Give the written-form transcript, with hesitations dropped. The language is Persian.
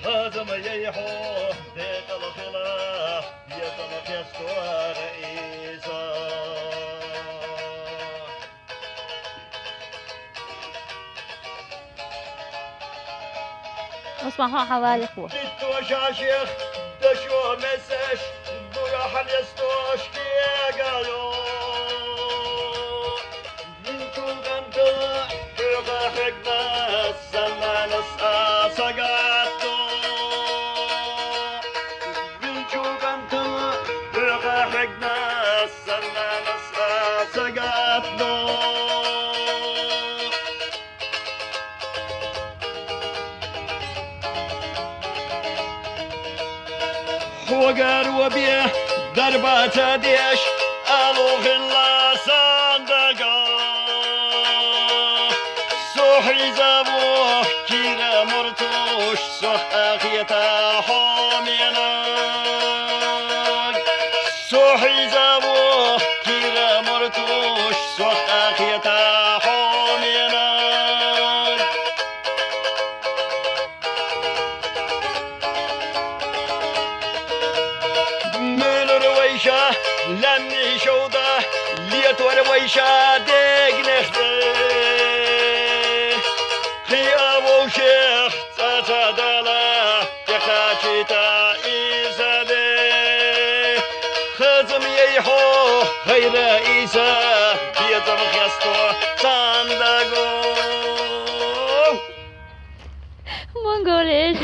هزم يحو ديت الخلا يزم يستوى رئيسا اسمعوا حوالي اخوة جدو شاشيخ دشو مسش بروح اليستوش كي قالوا بنتو غنطلع بيضا حقنا السمان سقاتو بنتو غنطلع بيضا حقنا السمان سقاتو وقار وبيه دربات ديش ألوغ الله صندقا سوحي زبوه كيرا مرتوش سوح أخيتا حامينا سوحي زبوه كيرا مرتوش سوح أخيتا حامينا لمي شوضة ليت ورويشة ديق نخدي خياب وشيخ تاتا دالا يخاشي تا إيزالي خزم ييحو غير إيزا بيضم خيستو صندقو Mongol ايش